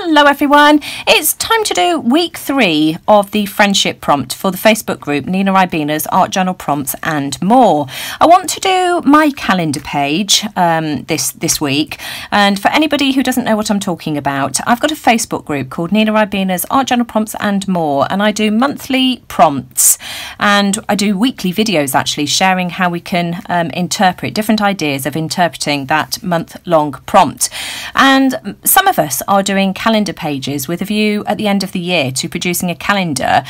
Hello everyone, it's time to do week 3 of the friendship prompt for the Facebook group Nina Ribena's Art Journal Prompts and More. I want to do my calendar page this week, and for anybody who doesn't know what I'm talking about, I've got a Facebook group called Nina Ribena's Art Journal Prompts and More, and I do monthly prompts and I do weekly videos actually sharing how we can interpret different ideas of interpreting that month-long prompt. And some of us are doing calendar pages with a view at the end of the year to producing a calendar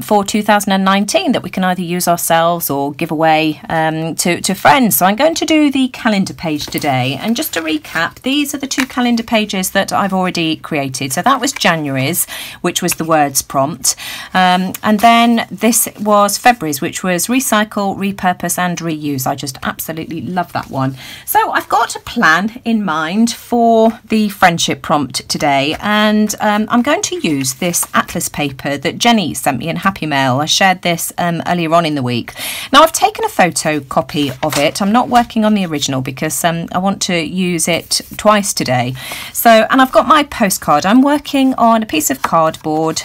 for 2019 that we can either use ourselves or give away to friends. So I'm going to do the calendar page today, and just to recap, these are the 2 calendar pages that I've already created. So that was January's, which was the words prompt, and then this was February's, which was recycle, repurpose and reuse. I just absolutely love that one. So I've got a plan in mind for the friendship prompt today, and I'm going to use this atlas paper that Jenny sent me in Happy Mail. I shared this earlier on in the week. Now I've taken a photocopy of it. I'm not working on the original because I want to use it twice today. So, and I've got my postcard. I'm working on a piece of cardboard.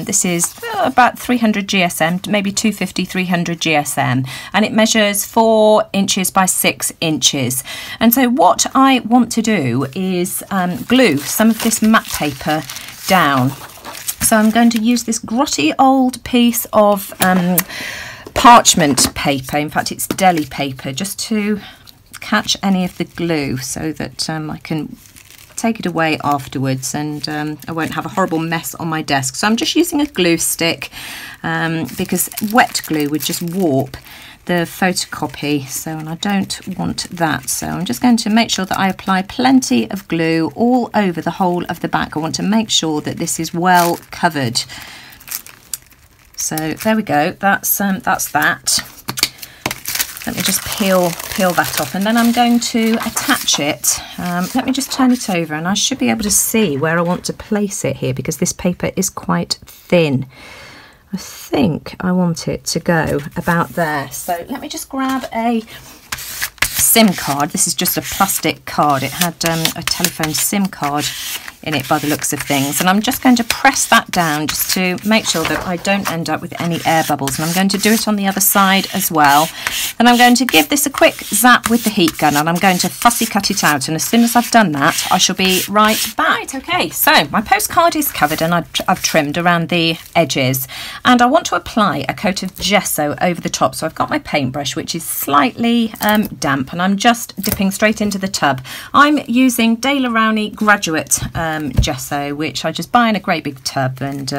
This is about 300 GSM, maybe 250, 300 GSM, and it measures 4 inches by 6 inches. And so what I want to do is glue some of this matte paper down. So I'm going to use this grotty old piece of parchment paper, in fact it's deli paper, just to catch any of the glue so that I can take it away afterwards, and I won't have a horrible mess on my desk. So I'm just using a glue stick because wet glue would just warp the photocopy, so, and I don't want that. So I'm just going to make sure that I apply plenty of glue all over the whole of the back. I want to make sure that this is well covered. So there we go, that's that. Let me just peel that off, and then I'm going to attach it. Let me just turn it over, and I should be able to see where I want to place it here because this paper is quite thin. I think I want it to go about there. So let me just grab a SIM card. This is just a plastic card. It had a telephone SIM card in it by the looks of things, and I'm just going to press that down just to make sure that I don't end up with any air bubbles, and I'm going to do it on the other side as well. And I'm going to give this a quick zap with the heat gun, and I'm going to fussy cut it out, and as soon as I've done that I shall be right back. Okay, so my postcard is covered and I've trimmed around the edges, and I want to apply a coat of gesso over the top. So I've got my paintbrush, which is slightly damp, and I'm just dipping straight into the tub. I'm using De La Rowney Graduate gesso, which I just buy in a great big tub, and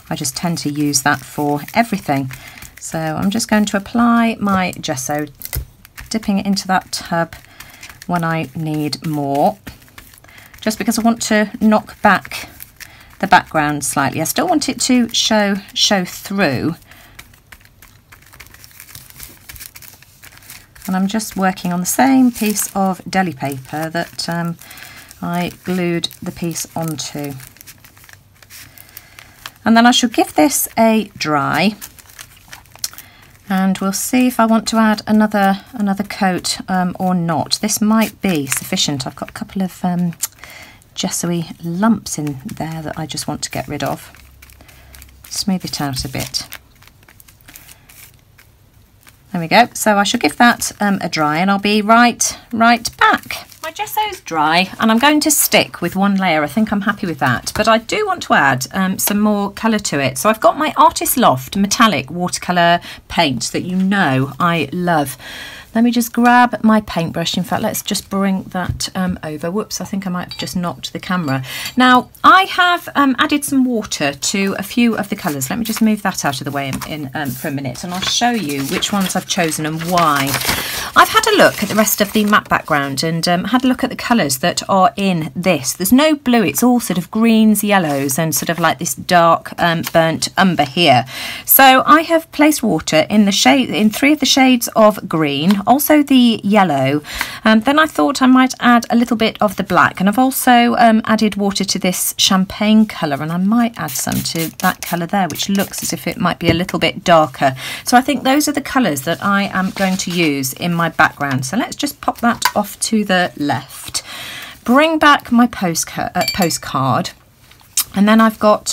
I just tend to use that for everything. So I'm just going to apply my gesso, dipping it into that tub when I need more, just because I want to knock back the background slightly. I still want it to show through, and I'm just working on the same piece of deli paper that I glued the piece onto. And then I shall give this a dry, and we'll see if I want to add another coat or not. This might be sufficient. I've got a couple of gesso-y lumps in there that I just want to get rid of. Smooth it out a bit. There we go. So I shall give that a dry, and I'll be right back. My gesso's dry, and I'm going to stick with one layer. I think I'm happy with that, but I do want to add some more colour to it. So I've got my Artist Loft metallic watercolour paint that you know I love. Let me just grab my paintbrush. In fact, let's just bring that over. Whoops, I think I might have just knocked the camera. Now, I have added some water to a few of the colours. Let me just move that out of the way for a minute, and I'll show you which ones I've chosen and why. I've had a look at the rest of the matte background and had a look at the colours that are in this. There's no blue, it's all sort of greens, yellows, and sort of like this dark burnt umber here. So I have placed water in 3 of the shades of green, also the yellow. Then I thought I might add a little bit of the black, and I've also added water to this champagne colour, and I might add some to that colour there, which looks as if it might be a little bit darker. So I think those are the colours that I am going to use in my background. So let's just pop that off to the left. Bring back my postcard. And then I've got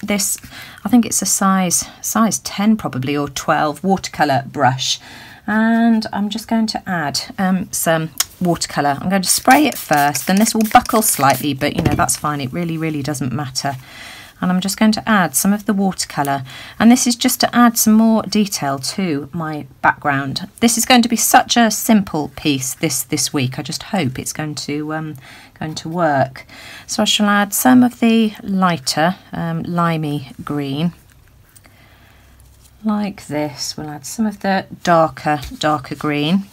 this, I think it's a size 10 probably, or 12 watercolour brush. And I'm just going to add some watercolour. I'm going to spray it first, and this will buckle slightly, but you know, that's fine. It really doesn't matter. And I'm just going to add some of the watercolour, and this is just to add some more detail to my background. This is going to be such a simple piece this week. I just hope it's going to work. So I shall add some of the lighter limey green, like this. We'll add some of the darker green,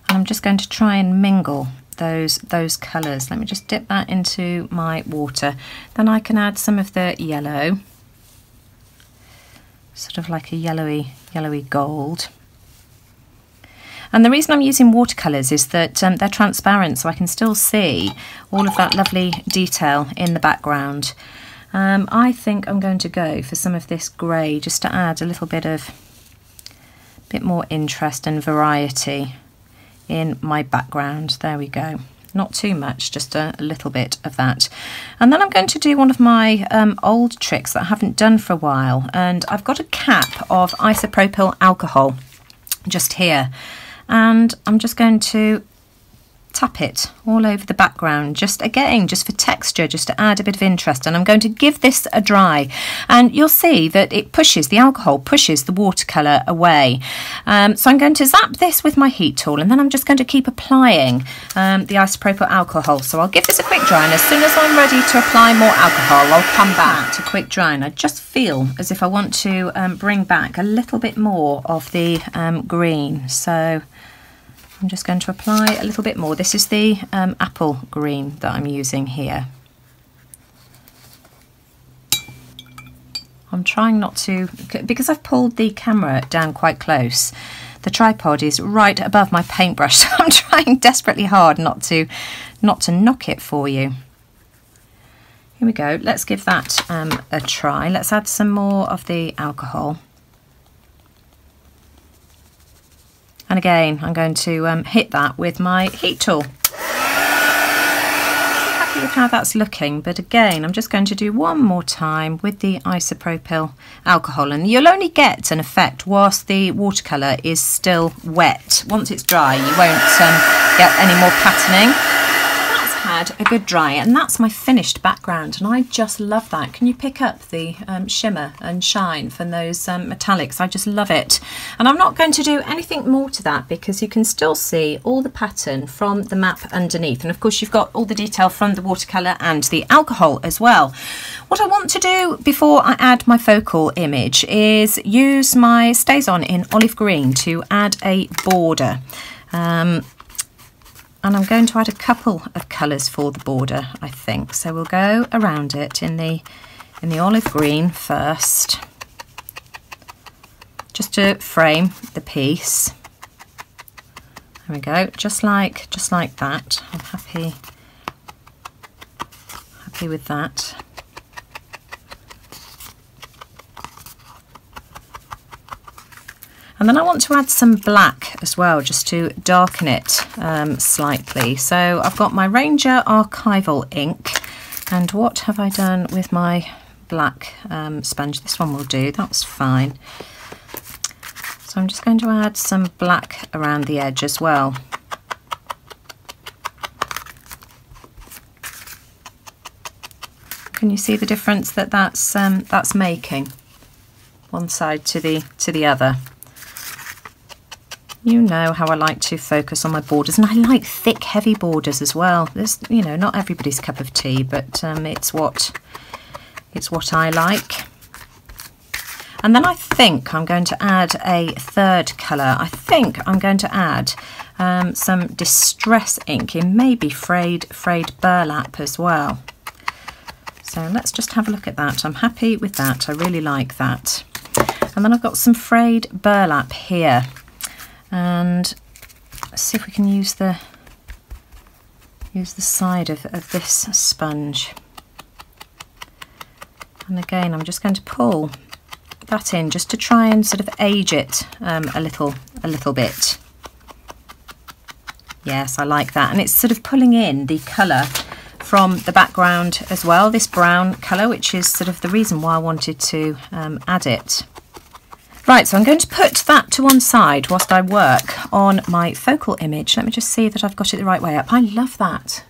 and I'm just going to try and mingle those colours. Let me just dip that into my water. Then I can add some of the yellow, sort of like a yellowy gold. And the reason I'm using watercolours is that they're transparent, so I can still see all of that lovely detail in the background. I think I'm going to go for some of this grey, just to add a little bit more interest and variety in my background. There we go. Not too much, just a little bit of that. And then I'm going to do one of my old tricks that I haven't done for a while, and I've got a cap of isopropyl alcohol just here, and I'm just going to tap it all over the background, just for texture, just to add a bit of interest. And I'm going to give this a dry, and you'll see that the alcohol pushes the watercolour away. So I'm going to zap this with my heat tool, and then I'm just going to keep applying the isopropyl alcohol. So I'll give this a quick dry, and as soon as I'm ready to apply more alcohol, I'll come back to quick dry. And I just feel as if I want to bring back a little bit more of the green, so I'm just going to apply a little bit more. This is the apple green that I'm using here. I'm trying not to, because I've pulled the camera down quite close, the tripod is right above my paintbrush, so I'm trying desperately hard not to knock it for you. Here we go. Let's give that a try. Let's add some more of the alcohol. And again, I'm going to hit that with my heat tool. I'm happy with how that's looking, but again, I'm just going to do one more time with the isopropyl alcohol, and you'll only get an effect whilst the watercolour is still wet. Once it's dry, you won't get any more patterning. Had a good dry, and that's my finished background, and I just love that. Can you pick up the shimmer and shine from those metallics? I just love it. And I'm not going to do anything more to that, because you can still see all the pattern from the map underneath, and of course you've got all the detail from the watercolour and the alcohol as well. What I want to do before I add my focal image is use my StazOn in olive green to add a border. And I'm going to add a couple of colours for the border, I think. So we'll go around it in the olive green first, just to frame the piece. There we go, just like that. I'm happy with that. And then I want to add some black as well, just to darken it slightly. So I've got my Ranger Archival ink, and what have I done with my black sponge? This one will do, that's fine. So I'm just going to add some black around the edge as well. Can you see the difference that's making? One side to the other. You know how I like to focus on my borders, and I like thick, heavy borders as well. There's, you know, not everybody's cup of tea, but it's what I like. And then I think I'm going to add a third colour. I think I'm going to add some distress ink in maybe frayed burlap as well. So let's just have a look at that. I'm happy with that. I really like that. And then I've got some frayed burlap here. And let's see if we can use the side of this sponge. And again, I'm just going to pull that in just to try and sort of age it a little bit. Yes, I like that, and it's sort of pulling in the colour from the background as well, this brown colour, which is sort of the reason why I wanted to add it. Right, so I'm going to put that to one side whilst I work on my focal image. Let me just see that I've got it the right way up. I love that.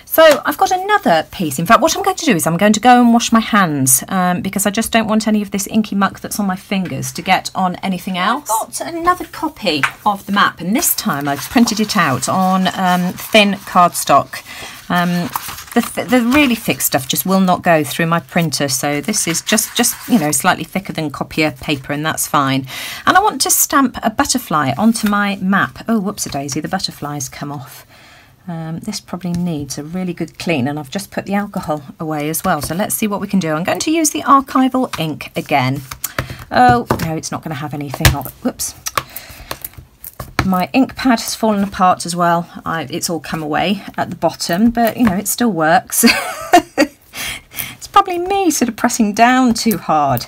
So I've got another piece. In fact, what I'm going to do is I'm going to go and wash my hands because I just don't want any of this inky muck that's on my fingers to get on anything else. I've got another copy of the map, and this time I've printed it out on thin cardstock. The really thick stuff just will not go through my printer, so this is just you know, slightly thicker than copier paper, and that's fine. And I want to stamp a butterfly onto my map. Oh, whoops-a-daisy, the butterfly's come off. This probably needs a really good clean, and I've just put the alcohol away as well, so let's see what we can do. I'm going to use the archival ink again. Oh no, it's not going to have anything on it. Whoops. My ink pad has fallen apart as well. It's all come away at the bottom, but you know, it still works. It's probably me sort of pressing down too hard.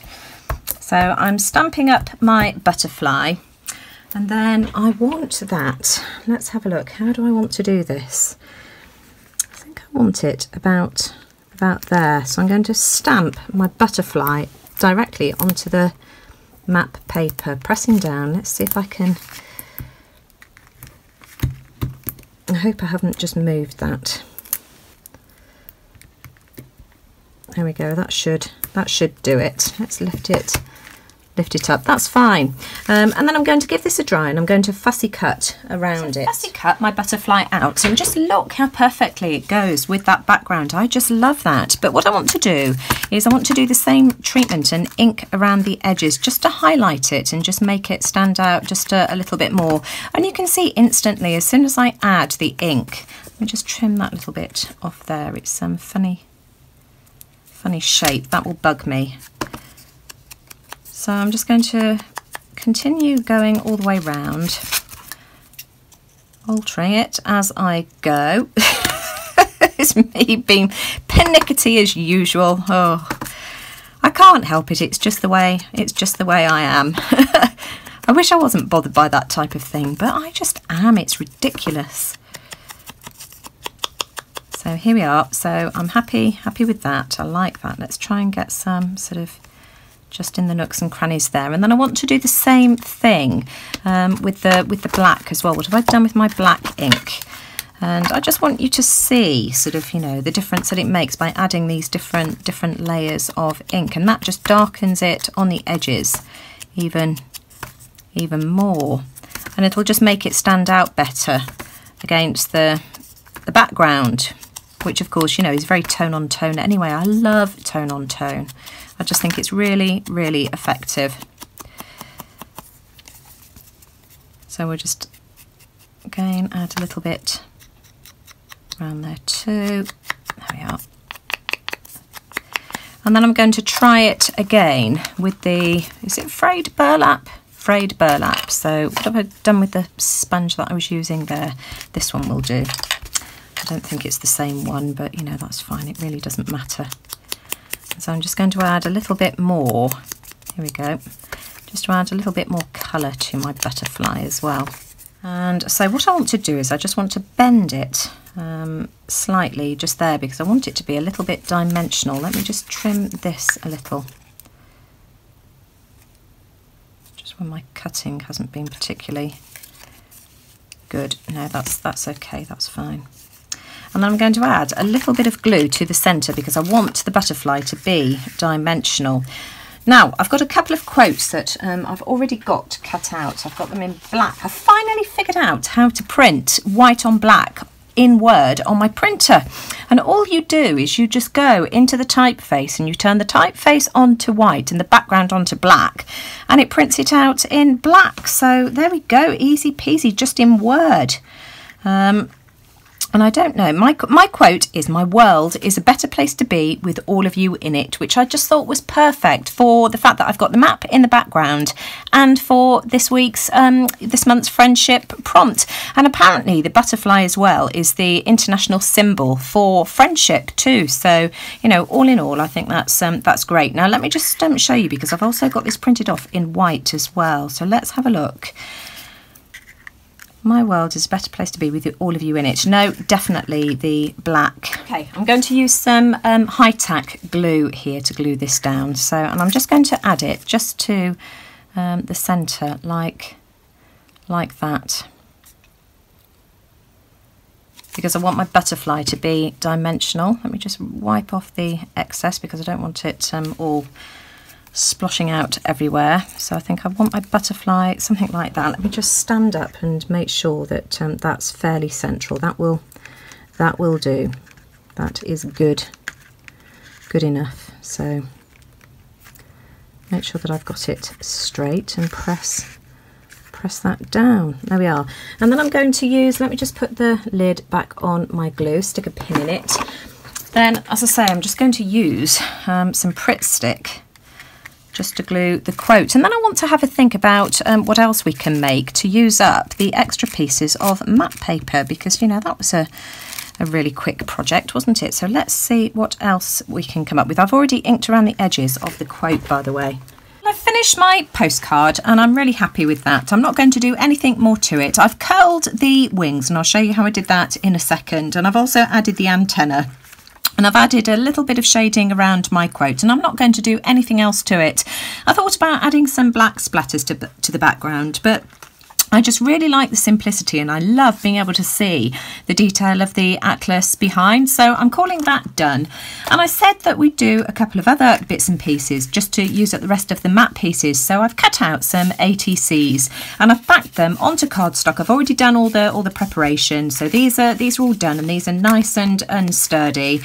So I'm stamping up my butterfly. And then I want that, let's have a look, how do I want to do this? I think I want it about there. So I'm going to stamp my butterfly directly onto the map paper, pressing down. Let's see if I can, I hope I haven't just moved that. There we go, that should do it. Let's lift it up, that's fine. And then I'm going to give this a dry, and I'm going to fussy cut around it. Fussy cut my butterfly out, and just look how perfectly it goes with that background. I just love that. But what I want to do is I want to do the same treatment and ink around the edges just to highlight it and just make it stand out just a little bit more. And you can see instantly as soon as I add the ink, let me just trim that little bit off there. It's some funny shape, that will bug me. So I'm just going to continue going all the way round, altering it as I go. It's me being pernickety as usual. Oh, I can't help it. It's just the way I am. I wish I wasn't bothered by that type of thing, but I just am. It's ridiculous. So here we are. So I'm happy with that. I like that. Let's try and get some sort of just in the nooks and crannies there. And then I want to do the same thing with the black as well. What have I done with my black ink? And I just want you to see sort of, you know, the difference that it makes by adding these different layers of ink, and that just darkens it on the edges even more, and it'll just make it stand out better against the background, which of course, you know, is very tone on tone anyway. I love tone on tone. I just think it's really, really effective. So we'll just again add a little bit around there too. There we are. And then I'm going to try it again with the, is it frayed burlap? Frayed burlap. So what have I done with the sponge that I was using there? This one will do. I don't think it's the same one, but you know, that's fine. It really doesn't matter. So I'm just going to add a little bit more, here we go, just to add a little bit more colour to my butterfly as well. And so what I want to do is I just want to bend it slightly just there, because I want it to be a little bit dimensional. Let me just trim this a little, just when my cutting hasn't been particularly good. No, that's okay, that's fine. And then I'm going to add a little bit of glue to the centre because I want the butterfly to be dimensional. Now, I've got a couple of quotes that I've already got cut out. I've got them in black. I finally figured out how to print white on black in Word on my printer. And all you do is you just go into the typeface and you turn the typeface onto white and the background onto black, and it prints it out in black. So there we go, easy peasy, just in Word. And I don't know, my quote is, "My world is a better place to be with all of you in it," which I just thought was perfect for the fact that I've got the map in the background and for this month's friendship prompt. And apparently the butterfly as well is the international symbol for friendship too. So, you know, all in all, I think that's great. Now let me just show you, because I've also got this printed off in white as well. So let's have a look. My world is a better place to be with all of you in it. No, definitely the black. Okay, I'm going to use some high-tack glue here to glue this down. So, and I'm just going to add it just to the centre, like that, because I want my butterfly to be dimensional. Let me just wipe off the excess because I don't want it all splashing out everywhere. So I think I want my butterfly something like that. Let me just stand up and make sure that that's fairly central. That will do. That is good enough. So make sure that I've got it straight and press that down. There we are. And then I'm going to use, let me just put the lid back on my glue, stick a pin in it. Then, as I say, I'm just going to use some Pritt stick just to glue the quote. And then I want to have a think about what else we can make to use up the extra pieces of matte paper, because, you know, that was a really quick project, wasn't it? So let's see what else we can come up with. I've already inked around the edges of the quote, by the way. I've finished my postcard and I'm really happy with that. I'm not going to do anything more to it. I've curled the wings and I'll show you how I did that in a second. And I've also added the antenna. And I've added a little bit of shading around my quote, and I'm not going to do anything else to it. I thought about adding some black splatters to the background, but I just really like the simplicity and I love being able to see the detail of the atlas behind. So I'm calling that done. And I said that we'd do a couple of other bits and pieces just to use up the rest of the matte pieces. So I've cut out some ATCs and I've backed them onto cardstock. I've already done all the preparation. So these are all done and these are nice and sturdy.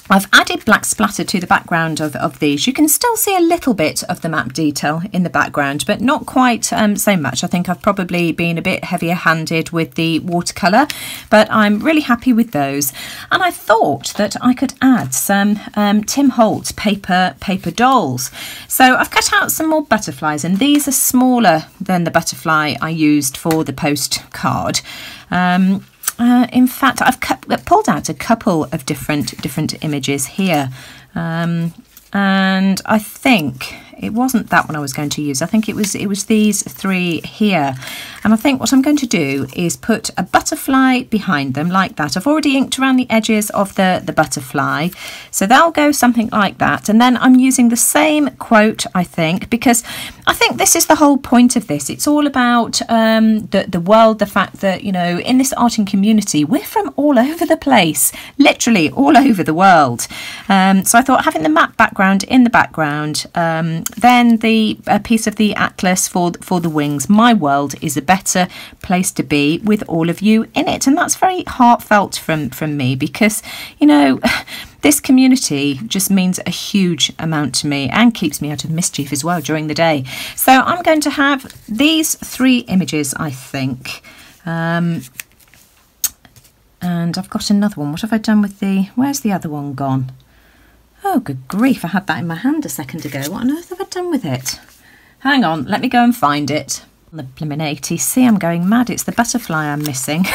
I've added black splatter to the background of these. You can still see a little bit of the map detail in the background, but not quite so much. I think I've probably been a bit heavier handed with the watercolour, but I'm really happy with those. And I thought that I could add some Tim Holtz paper dolls. So I've cut out some more butterflies, and these are smaller than the butterfly I used for the postcard. In fact, I've pulled out a couple of different images here, and I think it wasn't that one I was going to use. I think it was these three here. And I think what I'm going to do is put a butterfly behind them like that. I've already inked around the edges of the butterfly, so they'll go something like that. And then I'm using the same quote, I think, because I think this is the whole point of this. It's all about the world, the fact that, you know, in this arting community, we're from all over the place, literally all over the world. So I thought having the map background in the background, then the piece of the atlas for the wings. My world is a better place to be with all of you in it, and that's very heartfelt from me, because, you know, this community just means a huge amount to me and keeps me out of mischief as well during the day. So I'm going to have these three images, I think. And I've got another one. What have I done with where's the other one gone? Oh, good grief, I had that in my hand a second ago. What on earth have I done with it? Hang on, let me go and find it. On the blimmin' ATC, I'm going mad. It's the butterfly I'm missing.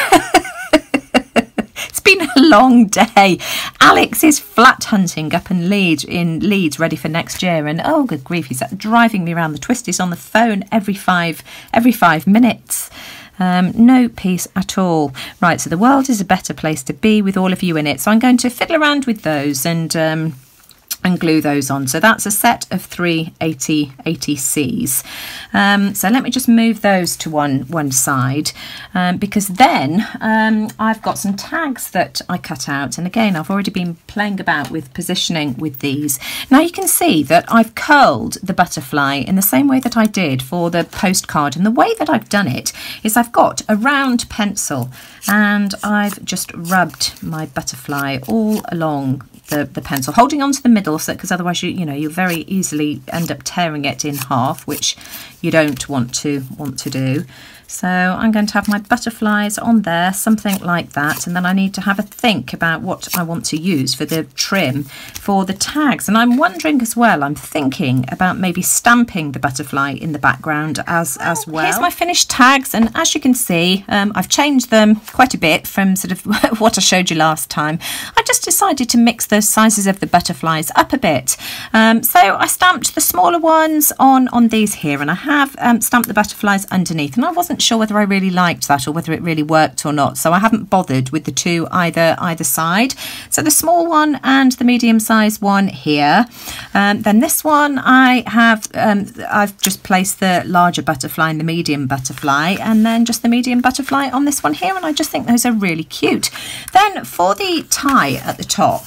It's been a long day. Alex is flat hunting up in Leeds, ready for next year. And oh, good grief, he's driving me around the twist. He's on the phone every five minutes. No peace at all. Right, so the world is a better place to be with all of you in it. So I'm going to fiddle around with those and glue those on. So that's a set of 3 ATCs. So let me just move those to one side, because then I've got some tags that I cut out, and again I've already been playing about with positioning with these. Now you can see that I've curled the butterfly in the same way that I did for the postcard, and the way that I've done it is I've got a round pencil and I've just rubbed my butterfly all along the pencil, holding on to the middle, so because otherwise you'll very easily end up tearing it in half, which you don't want to do. So I'm going to have my butterflies on there, something like that, and then I need to have a think about what I want to use for the trim for the tags. And I'm wondering as well, I'm thinking about maybe stamping the butterfly in the background as well. Here's my finished tags, and as you can see, I've changed them quite a bit from sort of what I showed you last time. I just decided to mix the sizes of the butterflies up a bit. So I stamped the smaller ones on these here, and I have stamped the butterflies underneath, and I wasn't wasn't sure whether I really liked that or whether it really worked or not, so I haven't bothered with the two either side. So the small one and the medium-sized one here. Then this one I've just placed the larger butterfly and the medium butterfly, and then just the medium butterfly on this one here, and I just think those are really cute. Then for the tie at the top,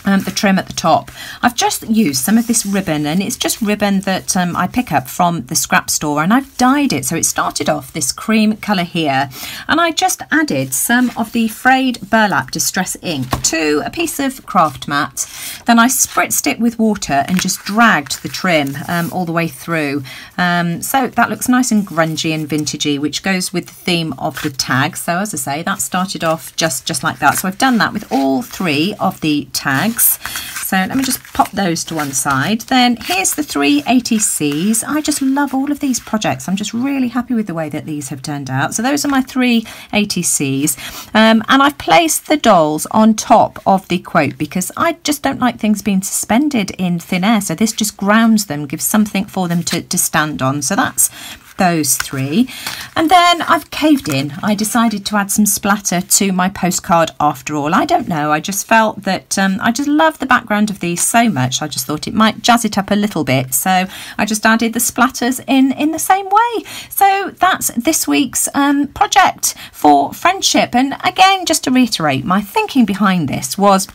the trim at the top, I've just used some of this ribbon, and it's just ribbon that I pick up from the scrap store, and I've dyed it. So it started off this cream colour here, and I just added some of the frayed burlap distress ink to a piece of craft mat. Then I spritzed it with water and just dragged the trim all the way through. So that looks nice and grungy and vintagey, which goes with the theme of the tag. So as I say, that started off just like that. So I've done that with all three of the tags. So let me just pop those to one side. Then here's the 3 ATCs. I just love all of these projects. I'm just really happy with the way that these have turned out. So those are my 3 ATCs. And I've placed the dolls on top of the quote because I just don't like things being suspended in thin air. So this just grounds them, gives something for them to stand on. So that's those 3. And then I've caved in. I decided to add some splatter to my postcard after all. I don't know, I just felt that I just love the background of these so much. I just thought it might jazz it up a little bit, so I just added the splatters in the same way. So that's this week's project for friendship. And again, just to reiterate, my thinking behind this was,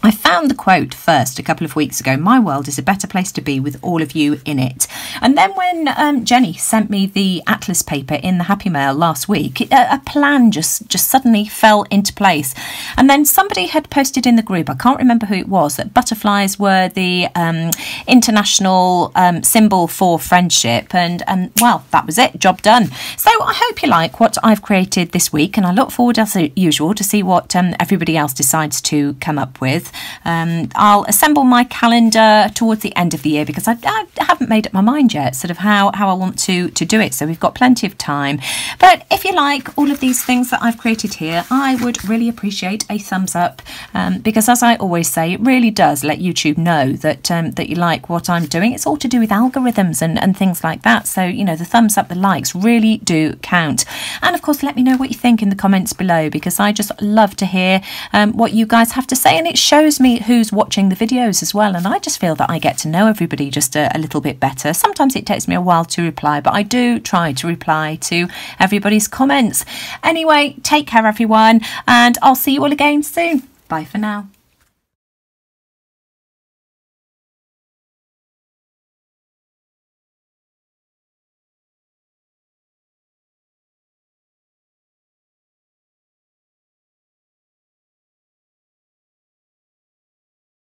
I found the quote first a couple of weeks ago, "My world is a better place to be with all of you in it." And then when Jenny sent me the Atlas paper in the Happy Mail last week, a plan just suddenly fell into place. And then somebody had posted in the group, I can't remember who it was, that butterflies were the international symbol for friendship. And well, that was it, job done. So I hope you like what I've created this week, and I look forward as usual to see what everybody else decides to come up with. I'll assemble my calendar towards the end of the year because I haven't made up my mind yet sort of how I want to do it, so we've got plenty of time. But if you like all of these things that I've created here, I would really appreciate a thumbs up, because as I always say, it really does let YouTube know that that you like what I'm doing. It's all to do with algorithms and things like that, so you know, the thumbs up, the likes really do count. And of course, let me know what you think in the comments below, because I just love to hear what you guys have to say, and it shows me who's watching the videos as well, and I just feel that I get to know everybody just a little bit better. Sometimes it takes me a while to reply, but I do try to reply to everybody's comments. Anyway, take care everyone, and I'll see you all again soon. Bye for now.